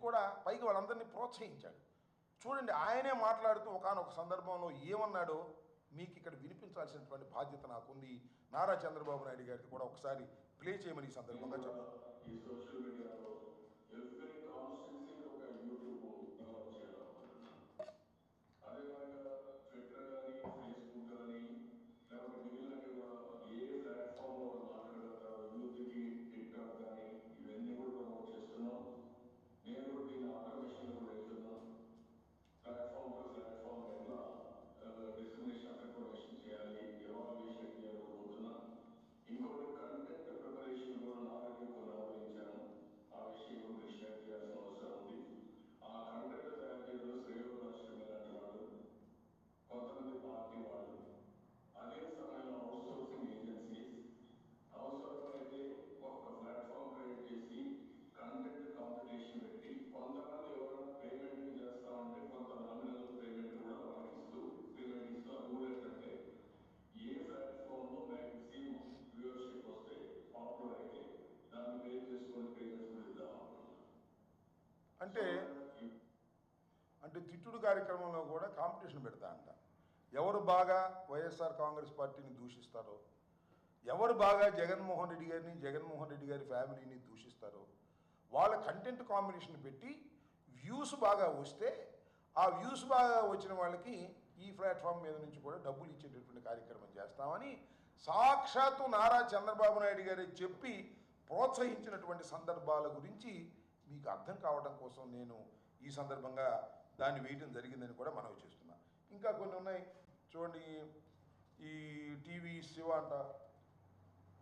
కూడా పైకి వాళ్ళందరినీ ప్రోత్సహించాడు. చూడండి, ఆయనే మాట్లాడుతూ ఒకానొక సందర్భంలో ఏమన్నాడో మీకు ఇక్కడ వినిపించాల్సినటువంటి బాధ్యత నాకుంది. నారా చంద్రబాబు నాయుడు గారికి కూడా ఒకసారి ప్లే చేయమని ఈ సందర్భంగా చెప్పారు. ఇంకోటి కంటెంట్ ప్రిపరేషన్ కూడా నాలుగు కొనవరించాను. ఆ విషయం గురించి షేర్ చేయాల్సిన అవసరం ఉంది. ఆ కంటెంట్ తయారు చేయడంలో శ్రేయోదర్శకమైనటువంటి వాళ్ళు కొంతమంది పార్టీ వాళ్ళు, అదే సమయంలో అవుట్ సోర్సింగ్ ఏజెన్సీస్ అవసరమైతే ఒక ప్లాట్ఫామ్ క్రియేట్ చేసి కంటెంట్ కాంపిటీషన్ పెట్టి కొంతమంది ఎవరైనా పేమెంట్ చేస్తా ఉంటే కొంత నామినల్ పేమెంట్ కూడా వాళ్ళకి ఇస్తూ పేమెంట్ ఇస్తూ అది కూడా ఏంటంటే ఏ ప్లాట్ఫామ్ లో మ్యాక్సిమం వ్యూవర్షిప్ వస్తే పాపులర్ అయితే దాన్ని పే చేసుకొని పేమెంట్స్ కూడా ఇద్దాం. అంటే తిట్టుడు కార్యక్రమంలో కూడా కాంపిటీషన్ పెడతా అంట. ఎవరు బాగా వైఎస్ఆర్ కాంగ్రెస్ పార్టీని దూషిస్తారో, ఎవరు బాగా జగన్మోహన్ రెడ్డి గారిని, జగన్మోహన్ రెడ్డి గారి ఫ్యామిలీని దూషిస్తారో వాళ్ళ కంటెంట్ కాంబినేషన్ పెట్టి వ్యూస్ బాగా వస్తే ఆ వ్యూస్ బాగా వచ్చిన వాళ్ళకి ఈ ప్లాట్ఫామ్ మీద నుంచి కూడా డబ్బులు ఇచ్చేటటువంటి కార్యక్రమం చేస్తామని సాక్షాత్తు నారా చంద్రబాబు నాయుడు గారే చెప్పి ప్రోత్సహించినటువంటి సందర్భాల గురించి మీకు అర్థం కావడం కోసం నేను ఈ సందర్భంగా దాన్ని వేయటం జరిగిందని కూడా మనవి చేస్తున్నా. ఇంకా కొన్ని ఉన్నాయి చూడండి. ఈ టీవీ శివ అంట,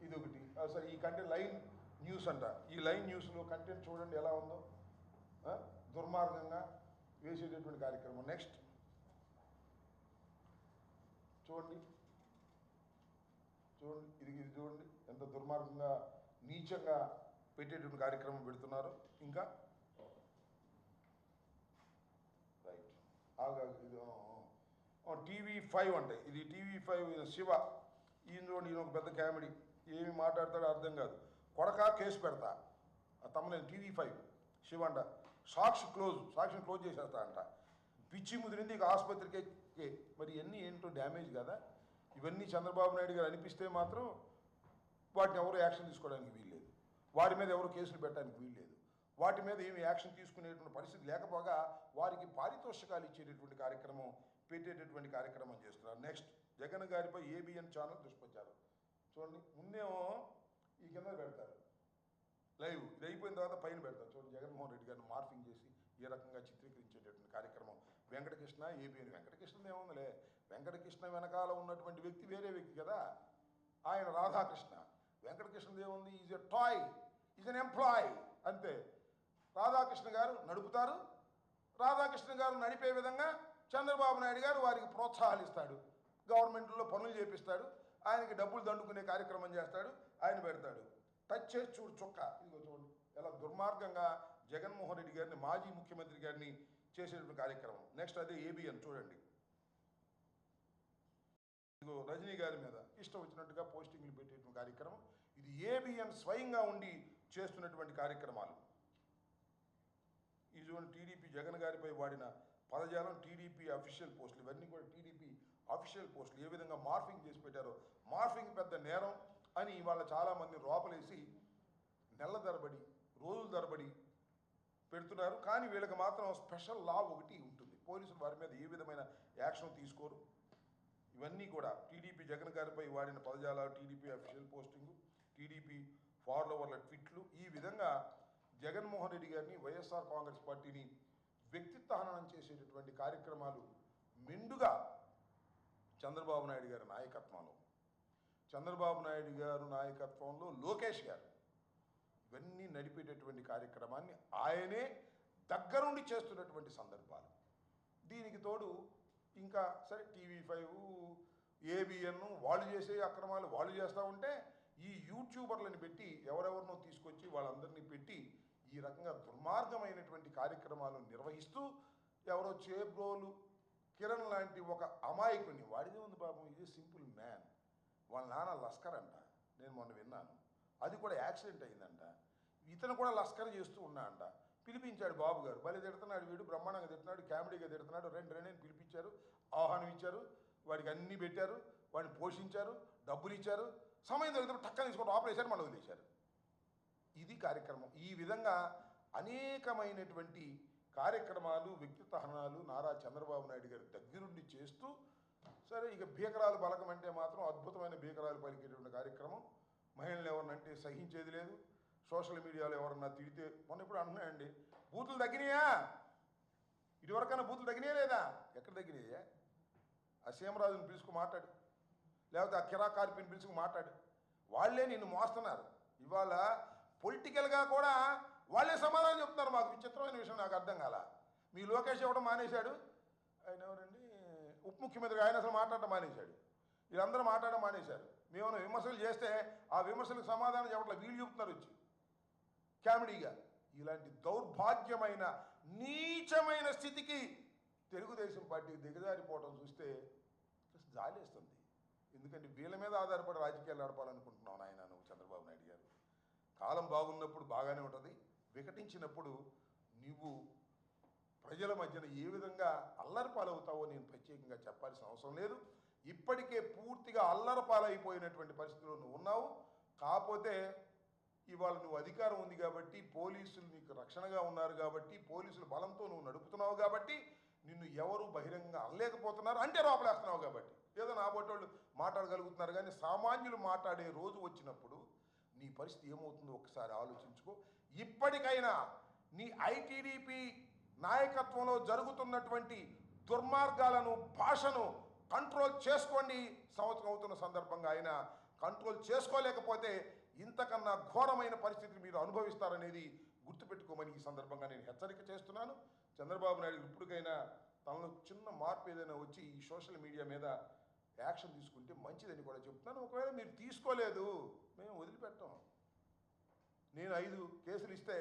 ఇదొకటి. సరే, ఈ కంటెంట్ లైన్ న్యూస్ అంట. ఈ లైన్ న్యూస్లో కంటెంట్ చూడండి ఎలా ఉందో, దుర్మార్గంగా వేసేటటువంటి కార్యక్రమం. నెక్స్ట్ చూడండి, ఇది చూడండి ఎంత దుర్మార్గంగా నీచంగా పెట్టేటువంటి కార్యక్రమం పెడుతున్నారు. ఇంకా రైట్ ఇది TV5 అంటే ఇది TV5 శివ. ఈయన చూడండి, ఈయన ఒక పెద్ద కామెడీ, ఏమి మాట్లాడతాడో అర్థం కాదు. కొడకా కేసు పెడతా తమలేని TV5 శివ అంట. సాక్షిని క్లోజ్ చేసేస్తా అంట. పిచ్చి ముదిరింది ఇక ఆసుపత్రికి. మరి ఇవన్నీ ఏంటో డ్యామేజ్ కదా. ఇవన్నీ చంద్రబాబు నాయుడు గారు అనిపిస్తే మాత్రం వాటిని ఎవరు యాక్షన్ తీసుకోవడానికి వీల్లేదు, వారి మీద ఎవరు కేసులు పెట్టడానికి వీల్లేదు, వాటి మీద ఏమి యాక్షన్ తీసుకునేటువంటి పరిస్థితి లేకపోగా వారికి పారితోషికాలు ఇచ్చేటటువంటి కార్యక్రమం పెట్టేటటువంటి కార్యక్రమం చేస్తున్నారు. నెక్స్ట్ జగన్ గారిపై ABN ఛానల్ దుష్ప్రచారం. చూడండి, ముందేమో ఈ కింద పెడతారు లైవ్, ఇది అయిపోయిన తర్వాత పైన పెడతారు. చూడండి, జగన్మోహన్ రెడ్డి గారిని మార్ఫింగ్ చేసి ఏ రకంగా చిత్రీకరించేటటువంటి కార్యక్రమం. వెంకటకృష్ణ ABN. వెంకటకృష్ణ ఏముందిలే, వెంకటకృష్ణ వెనకాల ఉన్నటువంటి వ్యక్తి వేరే వ్యక్తి కదా, ఆయన రాధాకృష్ణ. వెంకటకృష్ణ ఏముంది, is a toy, is an employee అంతే. రాధాకృష్ణ గారు నడుపుతారు. రాధాకృష్ణ గారు నడిపే విధంగా చంద్రబాబు నాయుడు గారు వారికి ప్రోత్సాహాలు ఇస్తాడు, గవర్నమెంట్లో పనులు చేపిస్తాడు, ఆయనకి డబ్బులు దండుకునే కార్యక్రమం చేస్తాడు, ఆయన పెడతాడు. టచ్ చేసి చూడు చుక్క, ఇదిగో చూడండి ఎలా దుర్మార్గంగా జగన్మోహన్ రెడ్డి గారిని, మాజీ ముఖ్యమంత్రి గారిని చేసేటువంటి కార్యక్రమం. నెక్స్ట్ అదే ABN చూడండి, ఇదిగో రజనీ గారి మీద ఇష్టం వచ్చినట్టుగా పోస్టింగ్లు పెట్టేటువంటి కార్యక్రమం. ఇది ABN స్వయంగా ఉండి చేస్తున్నటువంటి కార్యక్రమాలు. ఈ చూడండి, TDP జగన్ గారిపై వాడిన పదజాలం, TDP అఫీషియల్ పోస్టులు, ఇవన్నీ కూడా TDP అఫీషియల్ పోస్టులు ఏ విధంగా మార్ఫింగ్ చేసి పెట్టారో. మార్ఫింగ్ పెద్ద నేరం అని ఇవాళ చాలామంది లోపలేసి నెలల తరబడి, రోజుల తరబడి పెడుతున్నారు. కానీ వీళ్ళకి మాత్రం స్పెషల్ లా ఒకటి ఉంటుంది, పోలీసులు వారి మీద ఏ విధమైన యాక్షన్ తీసుకోరు. ఇవన్నీ కూడా TDP జగన్ గారిపై వాడిన పదజాలాలు, TDP అఫీషియల్ పోస్టింగు, TDP ఫాలోవర్ల ట్వీట్లు, ఈ విధంగా జగన్మోహన్ రెడ్డి గారిని, వైఎస్ఆర్ కాంగ్రెస్ పార్టీని వ్యక్తిత్వ హననం చేసేటటువంటి కార్యక్రమాలు మెండుగా చంద్రబాబు నాయుడు గారి నాయకత్వంలో, చంద్రబాబు నాయుడు గారు నాయకత్వంలో లోకేష్ గారు ఇవన్నీ నడిపేటటువంటి కార్యక్రమాన్ని ఆయనే దగ్గరుండి చేస్తున్నటువంటి సందర్భాలు. దీనికి తోడు ఇంకా సరే TV5 ABN వాళ్ళు చేసే అక్రమాలు వాళ్ళు చేస్తూ ఉంటే ఈ యూట్యూబర్లను పెట్టి ఎవరెవరినో తీసుకొచ్చి వాళ్ళందరినీ పెట్టి ఈ రకంగా దుర్మార్గమైనటువంటి కార్యక్రమాలు నిర్వహిస్తూ ఎవరో చేబ్రోలు కిరణ్ లాంటి ఒక అమాయకుని, వాడిదే ఉంది పాపం, ఇది సింపుల్ మ్యాన్, వాళ్ళ నాన్న లస్కర్ అంట, నేను మొన్న విన్నాను, అది కూడా యాక్సిడెంట్ అయిందంట, ఇతను కూడా లస్కర్ చేస్తూ ఉన్నా అంట. పిలిపించాడు బాబు గారు, భలే తిడుతున్నాడు వీడు, బ్రహ్మాండంగా తిడుతున్నాడు, కామెడీగా తిడుతున్నాడు, రెండు అని పిలిపించారు, ఆహ్వానం ఇచ్చారు, వాడికి అన్నీ పెట్టారు, వాడిని పోషించారు, డబ్బులు ఇచ్చారు, సమయం దొరికినప్పుడు టక్కన తీసుకుంటూ ఆపరేషన్ మళ్ళీ వదిలేశారు. ఇది కార్యక్రమం. ఈ విధంగా అనేకమైనటువంటి కార్యక్రమాలు, వ్యక్తిత్వ హననాలు నారా చంద్రబాబు నాయుడు గారి దగ్గరుండి చేస్తూ, సరే ఇక భీకరాలు బలకం అంటే మాత్రం అద్భుతమైన భీకరాలు పలికేటువంటి కార్యక్రమం. మహిళలు ఎవరినంటే సహించేది లేదు. సోషల్ మీడియాలో ఎవరన్నా తిడితే మొన్న ఇప్పుడు అంటున్నాయండి, బూతులు తగ్గినాయా, ఇదివరకన్నా బూతులు తగ్గినాయా లేదా? ఎక్కడ తగ్గినాయా? ఆ సీమరాజుని పిలుచుకు మాట్లాడు, లేకపోతే ఆ కిరా కార్పిని పిలుచుకు మాట్లాడు, వాళ్ళే నిన్ను మోస్తున్నారు. ఇవాళ పొలిటికల్గా కూడా వాళ్ళే సమాధానం చెప్తున్నారు. మాకు విచిత్రమైన విషయం నాకు అర్థం కాల. మీ లోకేష్ ఇవ్వడం మానేశాడు, ఆయన ఎవరండి ఉప ముఖ్యమంత్రి, ఆయన అసలు మాట్లాడటం మానేశాడు, వీళ్ళందరూ మాట్లాడడం మానేశారు. మేమైనా విమర్శలు చేస్తే ఆ విమర్శలకు సమాధానం చెప్పట్లేదు, వీళ్ళు చెప్తున్నారు వచ్చి కామెడీగా. ఇలాంటి దౌర్భాగ్యమైన నీచమైన స్థితికి తెలుగుదేశం పార్టీ దిగజారిపోవడం చూస్తే జాలేస్తుంది. ఎందుకంటే వీళ్ళ మీద ఆధారపడి రాజకీయాలు నడపాలనుకుంటున్నావు నాయన నువ్వు చంద్రబాబు నాయుడు గారు. కాలం బాగున్నప్పుడు బాగానే ఉంటుంది, వికటించినప్పుడు నువ్వు ప్రజల మధ్యన ఏ విధంగా అల్లరిపాలవుతావో నేను ప్రత్యేకంగా చెప్పాల్సిన అవసరం లేదు. ఇప్పటికే పూర్తిగా అల్లరిపాలైపోయినటువంటి పరిస్థితిలో నువ్వు ఉన్నావు. కాకపోతే ఇవాళ నువ్వు అధికారం ఉంది కాబట్టి, పోలీసులు నీకు రక్షణగా ఉన్నారు కాబట్టి, పోలీసుల బలంతో నువ్వు నడుపుతున్నావు కాబట్టి నిన్ను ఎవరు బహిరంగంగా అనలేకపోతున్నారు, అంటే లోపలేస్తున్నావు కాబట్టి ఏదో నా బొట్టోళ్ళు మాట్లాడగలుగుతున్నారు. కానీ సామాన్యులు మాట్లాడే రోజు వచ్చినప్పుడు నీ పరిస్థితి ఏమవుతుందో ఒకసారి ఆలోచించుకో. ఇప్పటికైనా నీ ఐటీడీపీ నాయకత్వంలో జరుగుతున్నటువంటి దుర్మార్గాలను, భాషను కంట్రోల్ చేసుకోండి. సంవత్సరం అవుతున్న సందర్భంగా ఆయన కంట్రోల్ చేసుకోలేకపోతే ఇంతకన్నా ఘోరమైన పరిస్థితిని మీరు అనుభవిస్తారనేది గుర్తుపెట్టుకోమని ఈ సందర్భంగా నేను హెచ్చరిక చేస్తున్నాను. చంద్రబాబు నాయుడు ఇప్పటికైనా తనలో చిన్న మార్పు ఏదైనా వచ్చి ఈ సోషల్ మీడియా మీద యాక్షన్ తీసుకుంటే మంచిదని కూడా చెప్తున్నాను. ఒకవేళ మీరు తీసుకోలేదు, మేము వదిలిపెట్టాం. నేను 5 కేసులు ఇస్తే